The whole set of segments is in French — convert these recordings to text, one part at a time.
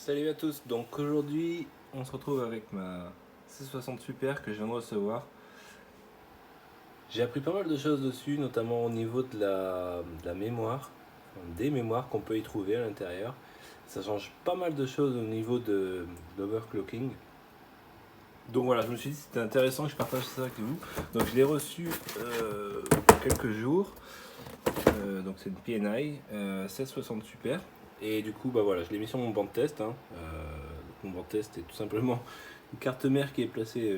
Salut à tous, donc aujourd'hui on se retrouve avec ma C60 Super que je viens de recevoir. J'ai appris pas mal de choses dessus, notamment au niveau de la mémoire, enfin, des mémoires qu'on peut y trouver à l'intérieur. Ça change pas mal de choses au niveau de l'overclocking. Donc voilà, je me suis dit que c'était intéressant que je partage ça avec vous. Donc je l'ai reçu quelques jours. Donc c'est une PNI 1660 Super. Et du coup, bah voilà, je l'ai mis sur mon banc de test. Mon banc de test est tout simplement une carte mère qui est placée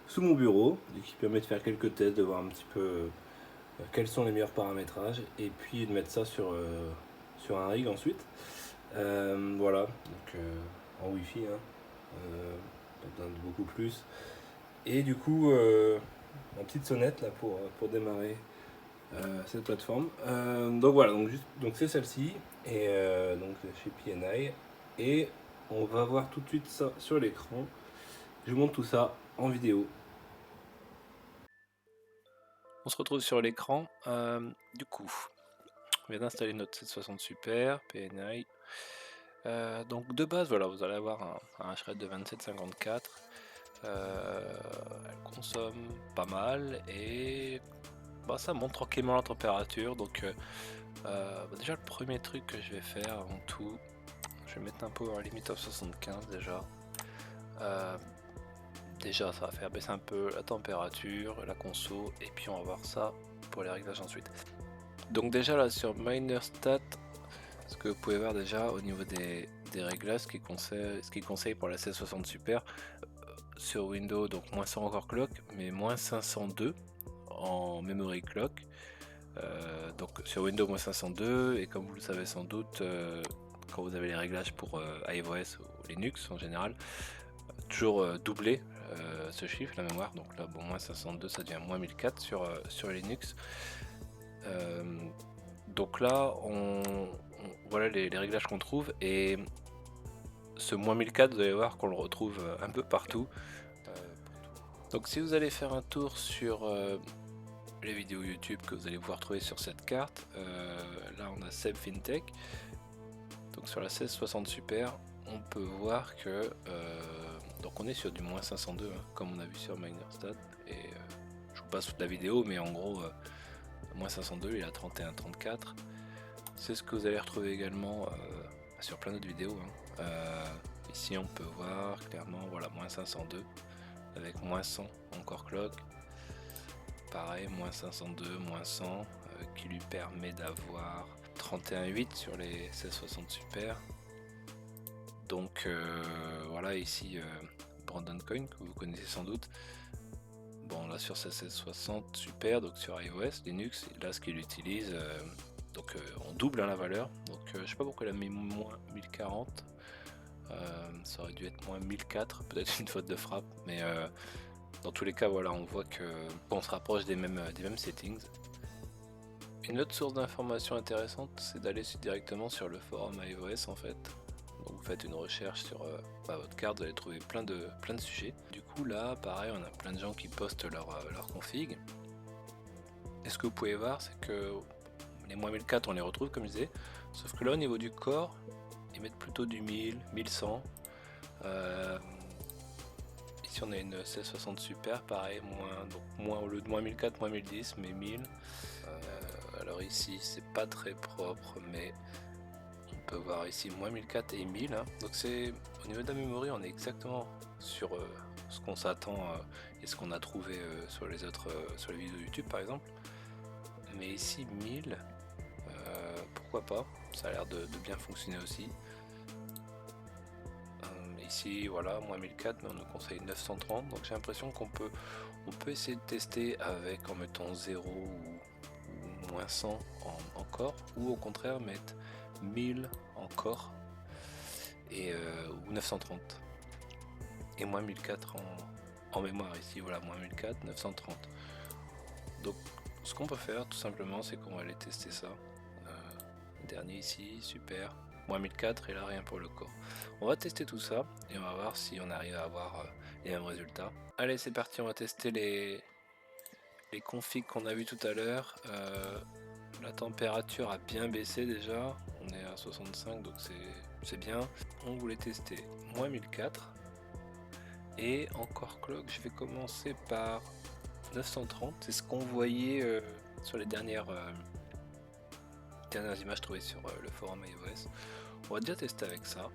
sous mon bureau et qui permet de faire quelques tests, de voir un petit peu quels sont les meilleurs paramétrages et puis de mettre ça sur un rig ensuite. Voilà, donc en Wi-Fi, pas besoin de beaucoup plus. Et du coup, ma petite sonnette là pour démarrer cette plateforme. Donc voilà, donc c'est celle-ci, et donc chez PNI. Et on va voir tout de suite ça sur l'écran. Je vous montre tout ça en vidéo. On se retrouve sur l'écran. Du coup, on vient d'installer notre 760 Super, PNI. Donc de base, voilà, vous allez avoir un HRED de 2754. Elle consomme pas mal et bah, ça monte tranquillement la température. Donc déjà le premier truc que je vais faire avant tout, je vais mettre un power limit of 75 déjà. Déjà ça va faire baisser un peu la température, la conso, et puis on va voir ça pour les réglages ensuite. Donc déjà là sur Miner Stat, ce que vous pouvez voir déjà au niveau des réglages, ce qui conseille pour la 1660 Super, sur Windows, donc moins 100 encore clock, mais moins 502 en memory clock. Donc sur Windows moins 502, et comme vous le savez sans doute, quand vous avez les réglages pour iOS ou Linux en général, toujours doubler ce chiffre, la mémoire. Donc là, bon, moins 502, ça devient moins 1004 sur Linux. Donc là, voilà les réglages qu'on trouve, et ce moins 1004, vous allez voir qu'on le retrouve un peu partout. Donc si vous allez faire un tour sur les vidéos YouTube que vous allez pouvoir trouver sur cette carte, là on a Seb Fintech. Donc sur la 1660 Super, on peut voir que donc on est sur du moins 502, hein, comme on a vu sur MinerStat, et je vous passe toute la vidéo, mais en gros moins 502 il est à 31-34. C'est ce que vous allez retrouver également sur plein d'autres vidéos, hein. Ici on peut voir clairement, voilà, moins 502 avec moins 100 encore clock. Pareil, moins 502, moins 100, qui lui permet d'avoir 31.8 sur les 1660 Super. Donc voilà, ici Brandon Coin, que vous connaissez sans doute. Bon, là sur 1660 Super, donc sur iOS, Linux, là ce qu'il utilise, donc on double, hein, la valeur. Donc je sais pas pourquoi il a mis moins 1040, ça aurait dû être moins 1004, peut-être une faute de frappe, mais dans tous les cas, voilà, on voit qu'on se rapproche des mêmes settings. Une autre source d'information intéressante, c'est d'aller directement sur le forum iOS en fait. Donc vous faites une recherche sur votre carte, vous allez trouver plein de sujets. Du coup là, pareil, on a plein de gens qui postent leur config. Et ce que vous pouvez voir, c'est que les moins 1004, on les retrouve comme je disais, sauf que là au niveau du corps, ils mettent plutôt du 1000, 1100. Ici on a une 1660 Super, pareil, moins au lieu de moins 1004, moins 1010, mais 1000. Alors ici c'est pas très propre, mais on peut voir ici moins 1004 et 1000, hein. Donc c'est au niveau de la mémoire, on est exactement sur ce qu'on s'attend et ce qu'on a trouvé sur les autres sur les vidéos YouTube par exemple. Mais ici 1000, pourquoi pas, ça a l'air de bien fonctionner aussi. Ici voilà, moins 1004, mais on nous conseille 930, donc j'ai l'impression qu'on peut essayer de tester avec, en mettant 0 ou moins 100 en corps, ou au contraire mettre 1000 en corps et ou 930 et moins 1004 en mémoire. Ici voilà, moins 1004, 930. Donc ce qu'on peut faire tout simplement, c'est qu'on va aller tester ça. Dernier ici, super, moins 1004, et là rien pour le corps. On va tester tout ça et on va voir si on arrive à avoir les mêmes résultats. Allez, c'est parti, on va tester les configs qu'on a vu tout à l'heure. La température a bien baissé déjà, on est à 65, donc c'est bien. On voulait tester moins 1004. Et encore clock, je vais commencer par 930. C'est ce qu'on voyait sur les dernières images trouvées sur le forum iOS. On va déjà tester avec ça.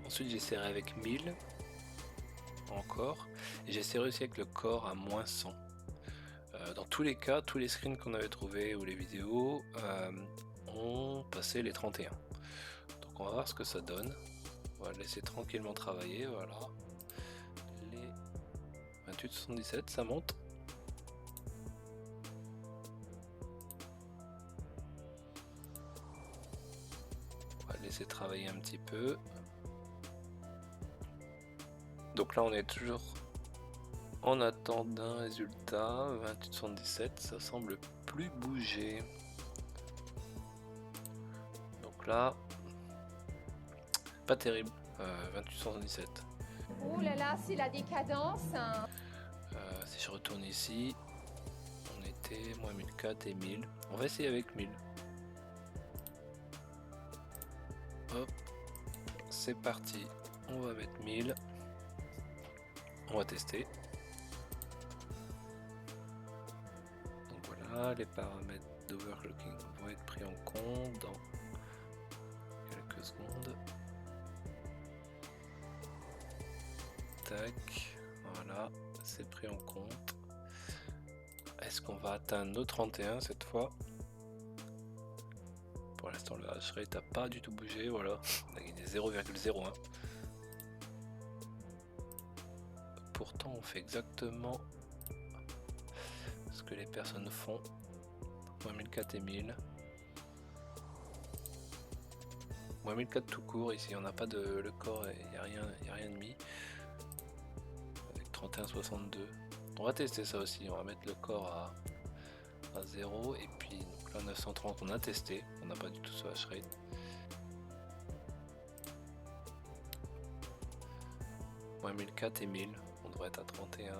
Ensuite j'essaierai avec 1000 encore. Et j'essaierai aussi avec le core à moins 100. Dans tous les cas, tous les screens qu'on avait trouvés ou les vidéos ont passé les 31. Donc on va voir ce que ça donne. On va le laisser tranquillement travailler, voilà. Les 2877, ça monte. On va laisser travailler un petit peu. Donc là on est toujours en attente d'un résultat. 2877, ça semble plus bouger. Donc là, pas terrible. 2877. Oh là là, c'est la décadence. Hein. Si je retourne ici, on était moins 1004 et 1000. On va essayer avec 1000. Hop, c'est parti. On va mettre 1000. On va tester. Donc voilà, les paramètres d'overclocking vont être pris en compte dans quelques secondes. Tac, voilà, c'est pris en compte. Est-ce qu'on va atteindre nos 31 cette fois? Pour l'instant le hash rate n'a pas du tout bougé, voilà, on a gagné 0,01. Pourtant on fait exactement ce que les personnes font. Moins 1004 et 1000. Moins 1004 tout court, ici on n'a pas de le corps, il n'y a rien de mis. Avec 31,62. On va tester ça aussi, on va mettre le corps à 0 et puis donc là 930 on a testé, on n'a pas du tout ce hash rate. Moins 1004 et 1000, on devrait être à 31.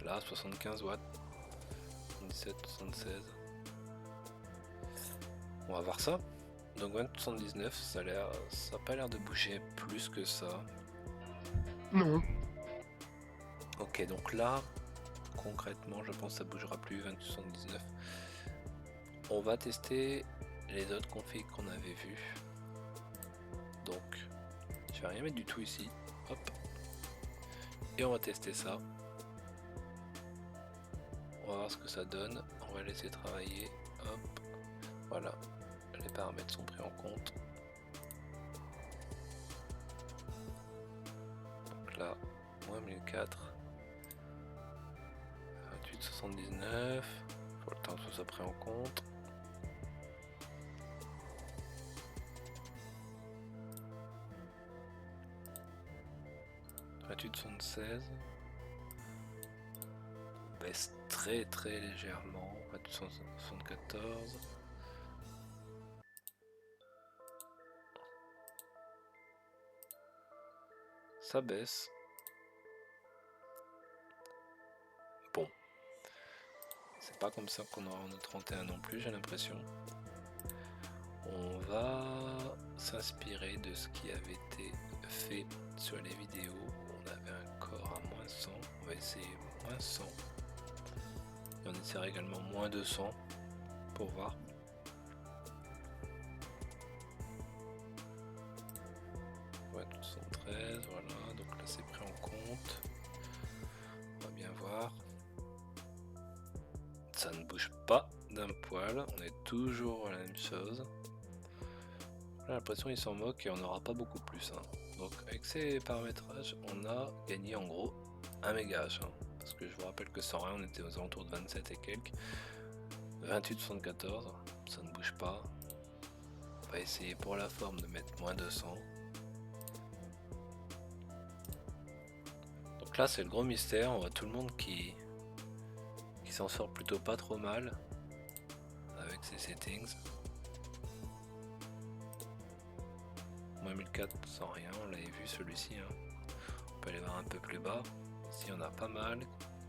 Là 75 watts. 17, 76. On va voir ça. Donc 2079, ça a pas l'air de bouger plus que ça. Non. Ok, donc là, concrètement, je pense que ça bougera plus 2079. On va tester les autres configs qu'on avait vus. Donc, je vais rien mettre du tout ici. Hop. Et on va tester ça. On va voir ce que ça donne. On va laisser travailler. Hop. Voilà. Les paramètres sont pris en compte. Donc là, moins 1004. 28,79. Faut le temps que ça soit pris en compte. « 28,76. » On baisse très légèrement. 28,74. Ça baisse. Bon. C'est pas comme ça qu'on aura en 31 non plus, j'ai l'impression. On va s'inspirer de ce qui avait été fait sur les vidéos. On avait un corps à moins 100. On va essayer moins 100. Et on essaiera également moins 200 pour voir. Ouais, 213, voilà. Donc là, c'est pris en compte. On va bien voir. Ça ne bouge pas d'un poil. On est toujours à la même chose. J'ai l'impression qu'ils s'en moquent et on n'aura pas beaucoup plus. Hein. Donc avec ces paramétrages, on a gagné en gros 1 mégahash. Hein. Parce que je vous rappelle que sans rien, on était aux alentours de 27 et quelques. 28,74, ça ne bouge pas. On va essayer pour la forme de mettre moins 200. Donc là c'est le gros mystère, on voit tout le monde qui s'en sort plutôt pas trop mal avec ses settings. Moins 1004 sans rien, on l'avait vu celui-ci. Hein. On peut aller voir un peu plus bas. Ici on a pas mal.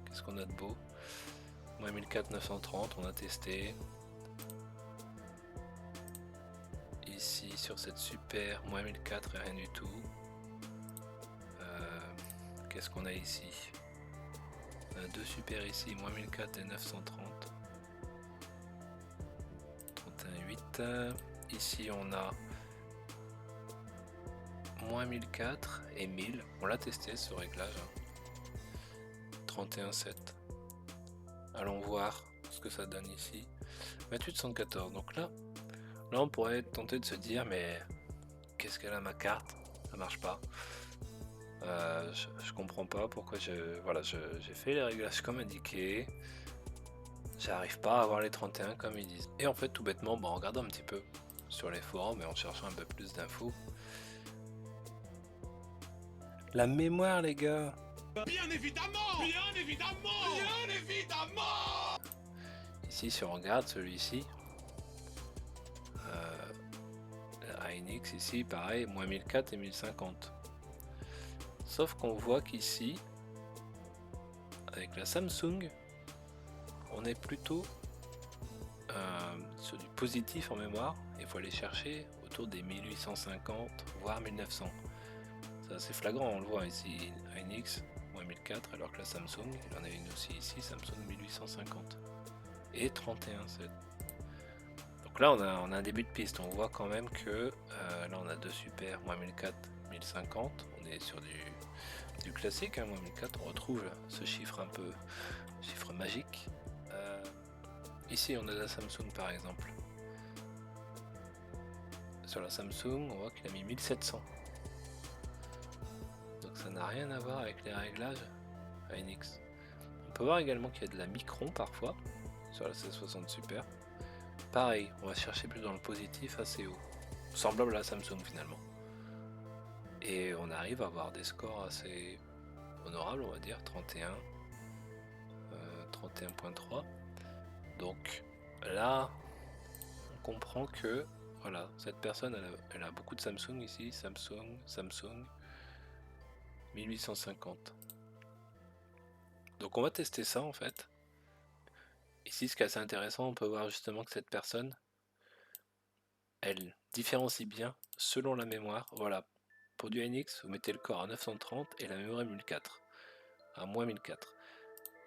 Qu'est-ce qu'on a de beau? Moins 1004, 930, on a testé. ici sur cette super, moins 1004 et rien du tout. Qu'est-ce qu'on a ici? On a deux super ici, moins 1004 et 930. 31,8. Ici on a moins 1004 et 1000. On l'a testé ce réglage. 31,7. Allons voir ce que ça donne ici. 28,114. Donc là on pourrait être tenté de se dire, mais qu'est-ce qu'elle a ma carte? Ça marche pas. Je comprends pas pourquoi j'ai fait les réglages comme indiqué. J'arrive pas à avoir les 31 comme ils disent. Et en fait, tout bêtement, en regardant un petit peu sur les forums et en cherchant un peu plus d'infos. La mémoire, les gars. Bien évidemment. Bien évidemment. Bien évidemment. Ici, si on regarde celui-ci, Hynix ici, pareil, moins 1004 et 1050. Sauf qu'on voit qu'ici, avec la Samsung, on est plutôt sur du positif en mémoire. Il faut aller chercher autour des 1850 voire 1900. C'est assez flagrant, on le voit ici, Hynix moins 1004, alors que la Samsung, il en a une aussi ici, Samsung 1850 et 31,7. Donc là on a un début de piste. On voit quand même que là on a deux super, moins 1004, 1050. On est sur du classique, moins 1004. On retrouve ce chiffre un peu, chiffre magique. Ici on a la Samsung par exemple. Sur la Samsung on voit qu'il a mis 1700. Donc ça n'a rien à voir avec les réglages Hynix. On peut voir également qu'il y a de la Micron parfois sur la C60 Super. Pareil, on va chercher plus dans le positif assez haut. Semblable à la Samsung finalement. Et on arrive à avoir des scores assez honorables, on va dire, 31, 31.3. Donc là, on comprend que voilà, cette personne elle a beaucoup de Samsung ici, Samsung 1850. Donc on va tester ça en fait. Ici, ce qui est assez intéressant, on peut voir justement que cette personne, elle différencie bien selon la mémoire. Voilà, pour du Hynix, vous mettez le corps à 930 et la mémoire 1004, à moins 1004.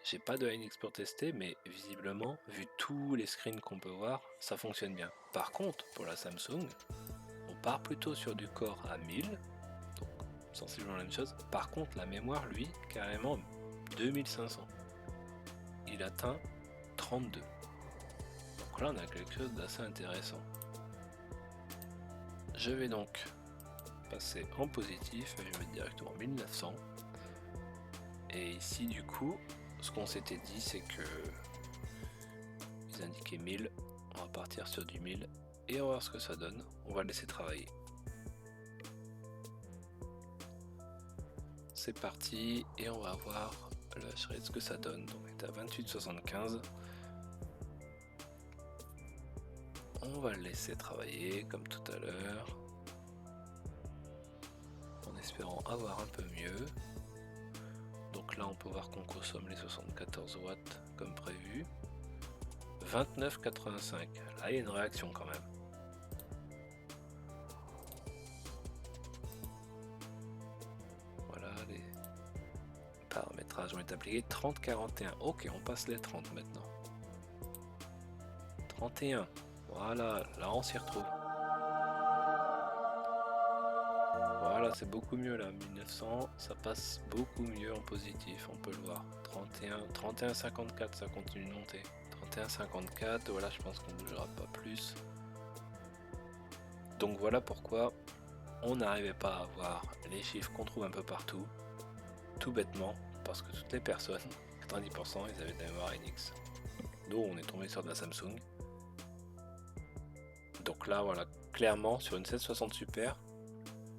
J'ai pas de Hynix pour tester, mais visiblement, vu tous les screens qu'on peut voir, ça fonctionne bien. Par contre, pour la Samsung, on part plutôt sur du corps à 1000, donc sensiblement la même chose. Par contre, la mémoire, lui, carrément 2500. Il atteint 32. Donc là, on a quelque chose d'assez intéressant. Je vais donc passer en positif, je vais mettre directement 1900. Et ici, du coup, ce qu'on s'était dit, c'est que ils indiquaient 1000. On va partir sur du 1000 et on va voir ce que ça donne. On va le laisser travailler. C'est parti et on va voir le hash rate, ce que ça donne. Donc, on est à 28,75. On va le laisser travailler comme tout à l'heure, en espérant avoir un peu mieux. Donc là on peut voir qu'on consomme les 74 watts comme prévu. 29,85. Là il y a une réaction quand même. Voilà, les paramétrages ont été appliqués. 30,41. Ok, on passe les 30 maintenant. 31. Voilà, là on s'y retrouve. Voilà, c'est beaucoup mieux là, 1900, ça passe beaucoup mieux en positif, on peut le voir. 31,54, ça continue de monter. 31,54, voilà, je pense qu'on ne bougera pas plus. Donc voilà pourquoi on n'arrivait pas à avoir les chiffres qu'on trouve un peu partout, tout bêtement, parce que toutes les personnes, 90%, ils avaient de la mémoire Hynix. Nous, on est tombé sur de la Samsung. Donc là, voilà, clairement, sur une 760 Super,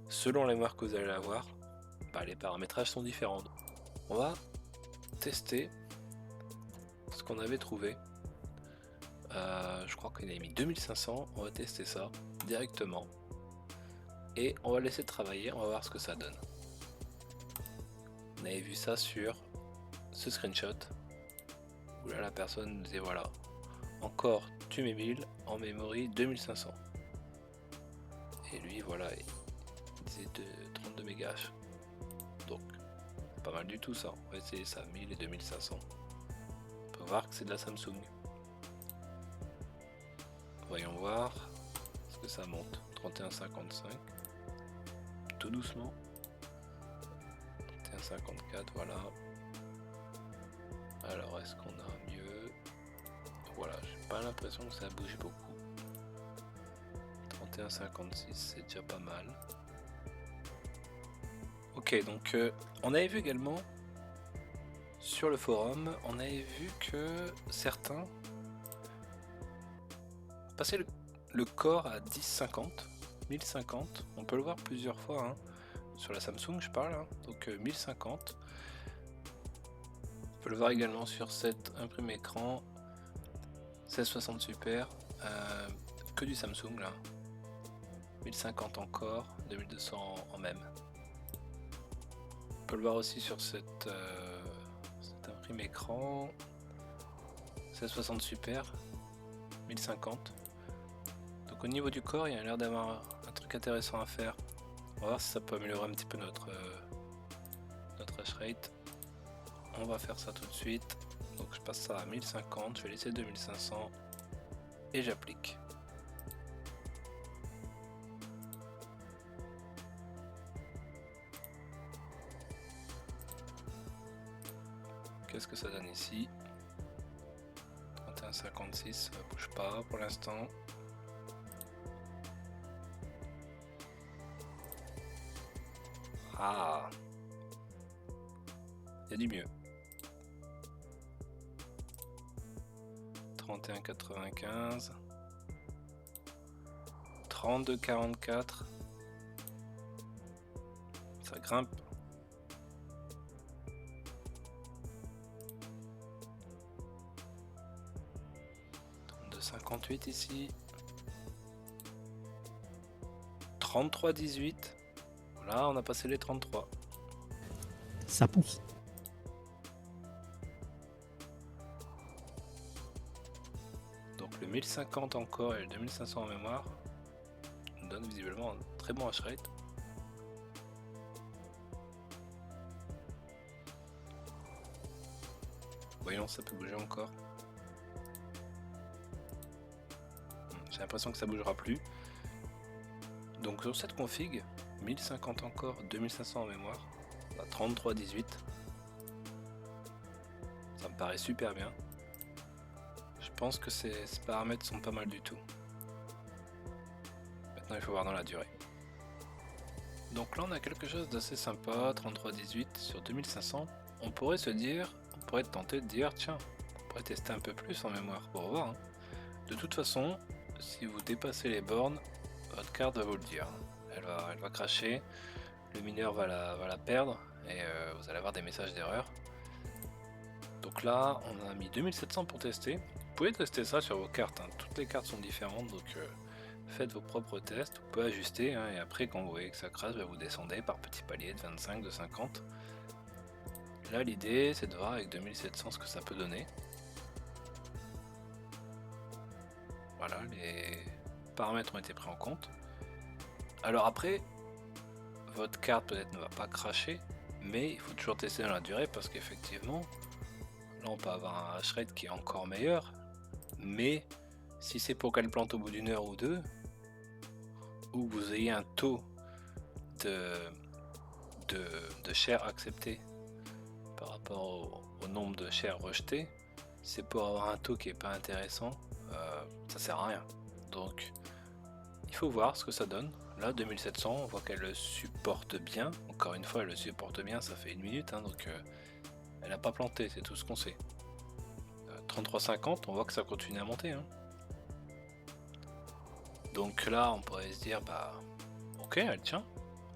selon la mémoire que vous allez avoir, les paramétrages sont différents. On va tester ce qu'on avait trouvé. Je crois qu'on a mis 2500, on va tester ça directement. Et on va laisser travailler, on va voir ce que ça donne. On avait vu ça sur ce screenshot, où là la personne nous disait voilà, encore tu mets 1000, en memory 2500. Et lui, voilà, il disait de 32 mégas. Donc, pas mal du tout ça. On va essayer ça, 1000 et 2500. On peut voir que c'est de la Samsung. Voyons voir. Est-ce que ça monte? 31,55. Tout doucement. 31,54, voilà. Alors, est-ce qu'on a mieux? Voilà, j'ai pas l'impression que ça bouge beaucoup. 31,56, c'est déjà pas mal. Ok, donc on avait vu également sur le forum, on avait vu que certains passaient le core à 1050, 1050. On peut le voir plusieurs fois hein, sur la Samsung, je parle, hein, donc 1050. On peut le voir également sur cette imprime écran 1660 Super, que du Samsung là. 1050 encore, 2200 en même. On peut le voir aussi sur cette imprime écran 1660 Super, 1050. Donc au niveau du corps, il y a l'air d'avoir un truc intéressant à faire. On va voir si ça peut améliorer un petit peu notre hash rate. On va faire ça tout de suite. Donc je passe ça à 1050, je vais laisser 2500 et j'applique. Qu'est-ce que ça donne ici? 31,56, ça bouge pas pour l'instant. Ah, il y a du mieux. 31,95, 32,44, ça grimpe. 58 ici, 33,18, voilà on a passé les 33. Ça pousse. Donc le 1050 encore et le 2500 en mémoire donne visiblement un très bon hash rate. Voyons, ça peut bouger encore. J'ai l'impression que ça bougera plus. Donc sur cette config, 1050 encore, 2500 en mémoire, on a 33,18. Ça me paraît super bien. Je pense que ces paramètres sont pas mal du tout. Maintenant il faut voir dans la durée. Donc là on a quelque chose d'assez sympa, 33,18 sur 2500. On pourrait se dire, on pourrait être tenté de dire tiens, on pourrait tester un peu plus en mémoire pour voir. Hein. De toute façon, si vous dépassez les bornes, votre carte va vous le dire. Elle va cracher, le mineur va la perdre et vous allez avoir des messages d'erreur. Donc là, on a mis 2700 pour tester. Vous pouvez tester ça sur vos cartes, hein. Toutes les cartes sont différentes, donc faites vos propres tests. Vous pouvez ajuster hein, et après, quand vous voyez que ça crache, vous descendez par petits paliers de 25, de 50. Là, l'idée, c'est de voir avec 2700 ce que ça peut donner. Voilà, les paramètres ont été pris en compte. Alors après, votre carte peut-être ne va pas cracher, mais il faut toujours tester dans la durée parce qu'effectivement, là on peut avoir un hash rate qui est encore meilleur, mais si c'est pour qu'elle plante au bout d'une heure ou deux, ou que vous ayez un taux de shares acceptés par rapport au nombre de shares rejetés, c'est pour avoir un taux qui est pas intéressant, ça sert à rien. Donc il faut voir ce que ça donne. Là 2700, on voit qu'elle le supporte bien. Encore une fois elle le supporte bien, ça fait 1 minute hein, donc elle n'a pas planté, c'est tout ce qu'on sait. 33,50, on voit que ça continue à monter hein. Donc là on pourrait se dire bah ok elle tient.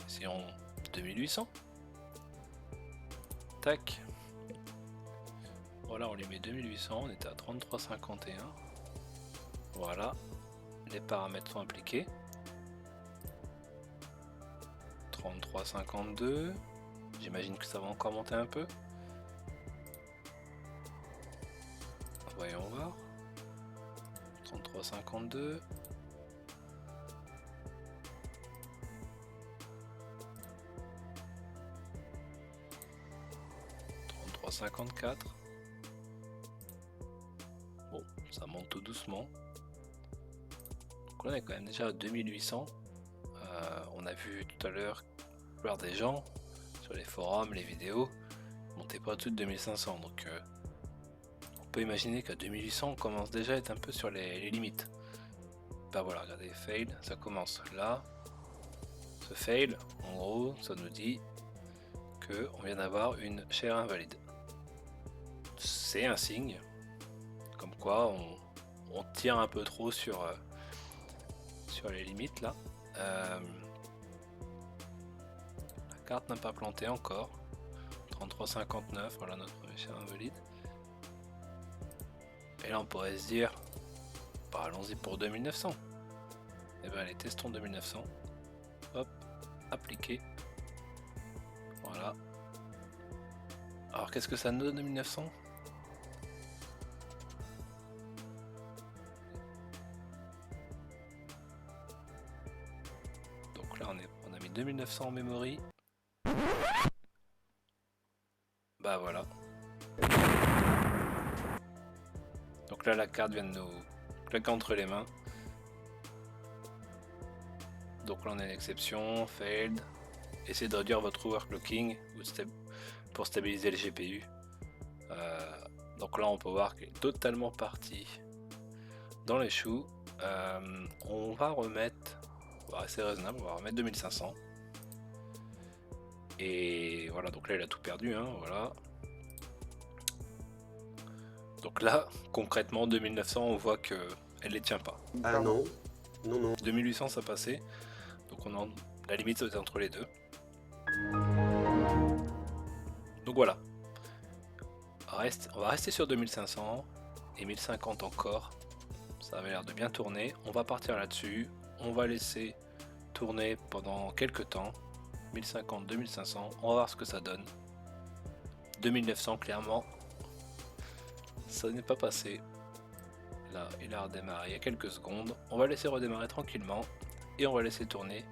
Essayons 2800. Tac. Voilà on lui met 2800, on était à 33,51. Voilà, les paramètres sont appliqués. 33,52. J'imagine que ça va encore monter un peu. Voyons voir. 33,52. 33,54. Bon, ça monte tout doucement. Donc là, on est quand même déjà à 2800. On a vu tout à l'heure la plupart des gens sur les forums, les vidéos, montaient pas au-dessus de 2500. Donc on peut imaginer qu'à 2800, on commence déjà à être un peu sur les limites. Bah voilà, regardez, fail, ça commence là. Ce fail, en gros, ça nous dit que on vient d'avoir une chair invalide. C'est un signe, comme quoi on tire un peu trop sur les limites là. La carte n'a pas planté encore. 33,59, voilà notre chair invalide. Et là on pourrait se dire, bah allons-y pour 2900. Et ben allez, testons 2900. Hop, appliquer. Voilà. Alors qu'est-ce que ça nous donne 2900? Donc là on a mis 2900 en memory. Bah voilà. Donc là la carte vient de nous claquer entre les mains. Donc là on a une exception, failed. Essayez de réduire votre overclocking pour stabiliser le GPU. Donc là on peut voir qu'il est totalement parti dans les choux. On va rester raisonnable, on va remettre 2500. Et voilà, donc là il a tout perdu, hein, voilà. Donc là, concrètement, 2900, on voit que elle les tient pas. Ah non, non, non. 2800 ça passait, donc la limite c'était entre les deux. Donc voilà. On va rester sur 2500 et 1050 encore. Ça avait l'air de bien tourner. On va partir là-dessus. On va laisser tourner pendant quelques temps. 1050, 2500. On va voir ce que ça donne. 2900 clairement. Ça n'est pas passé. Là, il a redémarré il y a quelques secondes. On va laisser redémarrer tranquillement. Et on va laisser tourner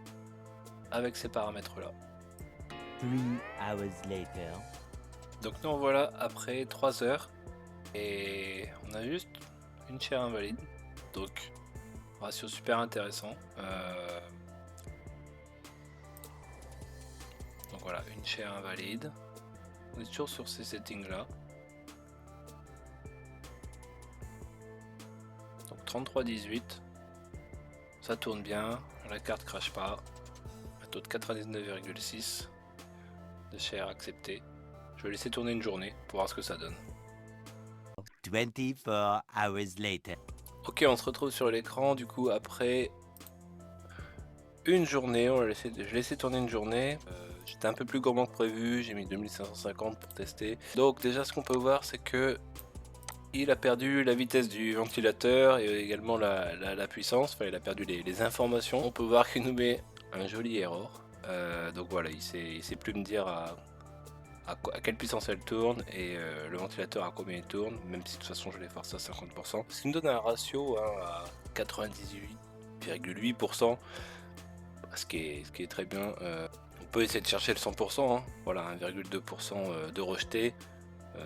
avec ces paramètres là. 3 hours later. Donc nous voilà après 3 heures et on a juste une chair invalide, donc ratio super intéressant. Donc voilà, une chair invalide. On est toujours sur ces settings là. Donc 33,18, ça tourne bien, la carte crache pas, un taux de 99,6 de chair accepté. Je vais laisser tourner une journée pour voir ce que ça donne. 24 hours later. Ok, on se retrouve sur l'écran du coup après une journée. Je laissé tourner une journée. J'étais un peu plus gourmand que prévu, j'ai mis 2550 pour tester. Donc déjà ce qu'on peut voir c'est que il a perdu la vitesse du ventilateur et également la puissance. Enfin il a perdu les informations. On peut voir qu'il nous met un joli error. Donc voilà, il sait plus me dire à quelle puissance elle tourne et le ventilateur à combien il tourne, même si de toute façon je l'ai forcé à 50%. Ce qui me donne un ratio à 98,8%, ce qui est très bien. On peut essayer de chercher le 100%, hein. Voilà, 1,2% de rejeté,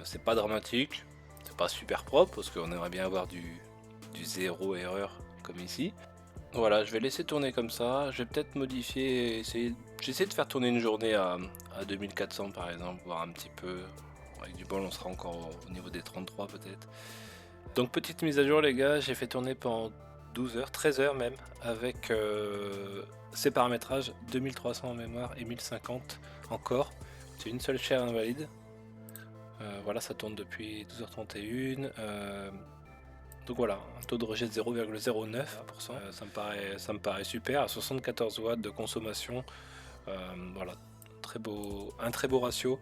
c'est pas dramatique, c'est pas super propre parce qu'on aimerait bien avoir du zéro erreur comme ici. Voilà, je vais laisser tourner comme ça, je vais peut-être modifier, j'essaie de faire tourner une journée à 2400 par exemple, voir un petit peu, avec du bol on sera encore au niveau des 33 peut-être. Donc petite mise à jour les gars, j'ai fait tourner pendant 12 heures, 13 heures même, avec ces paramétrages, 2300 en mémoire et 1050 encore, c'est une seule chair invalide. Voilà, ça tourne depuis 12h31. Donc voilà, un taux de rejet de 0,09%, ça me paraît super, à 74 watts de consommation, voilà, un très beau ratio.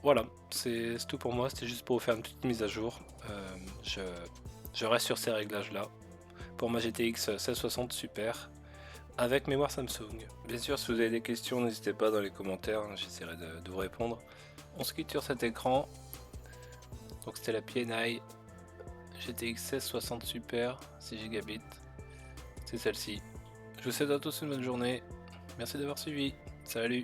Voilà, c'est tout pour moi, c'était juste pour vous faire une petite mise à jour. Je reste sur ces réglages là, pour ma GTX 1660 Super, avec mémoire Samsung. Bien sûr, si vous avez des questions, n'hésitez pas dans les commentaires, hein, j'essaierai de vous répondre. On se quitte sur cet écran, donc c'était la PNI GTX 1660 Super 6 Go, c'est celle-ci. Je vous souhaite à tous une bonne journée, merci d'avoir suivi, salut.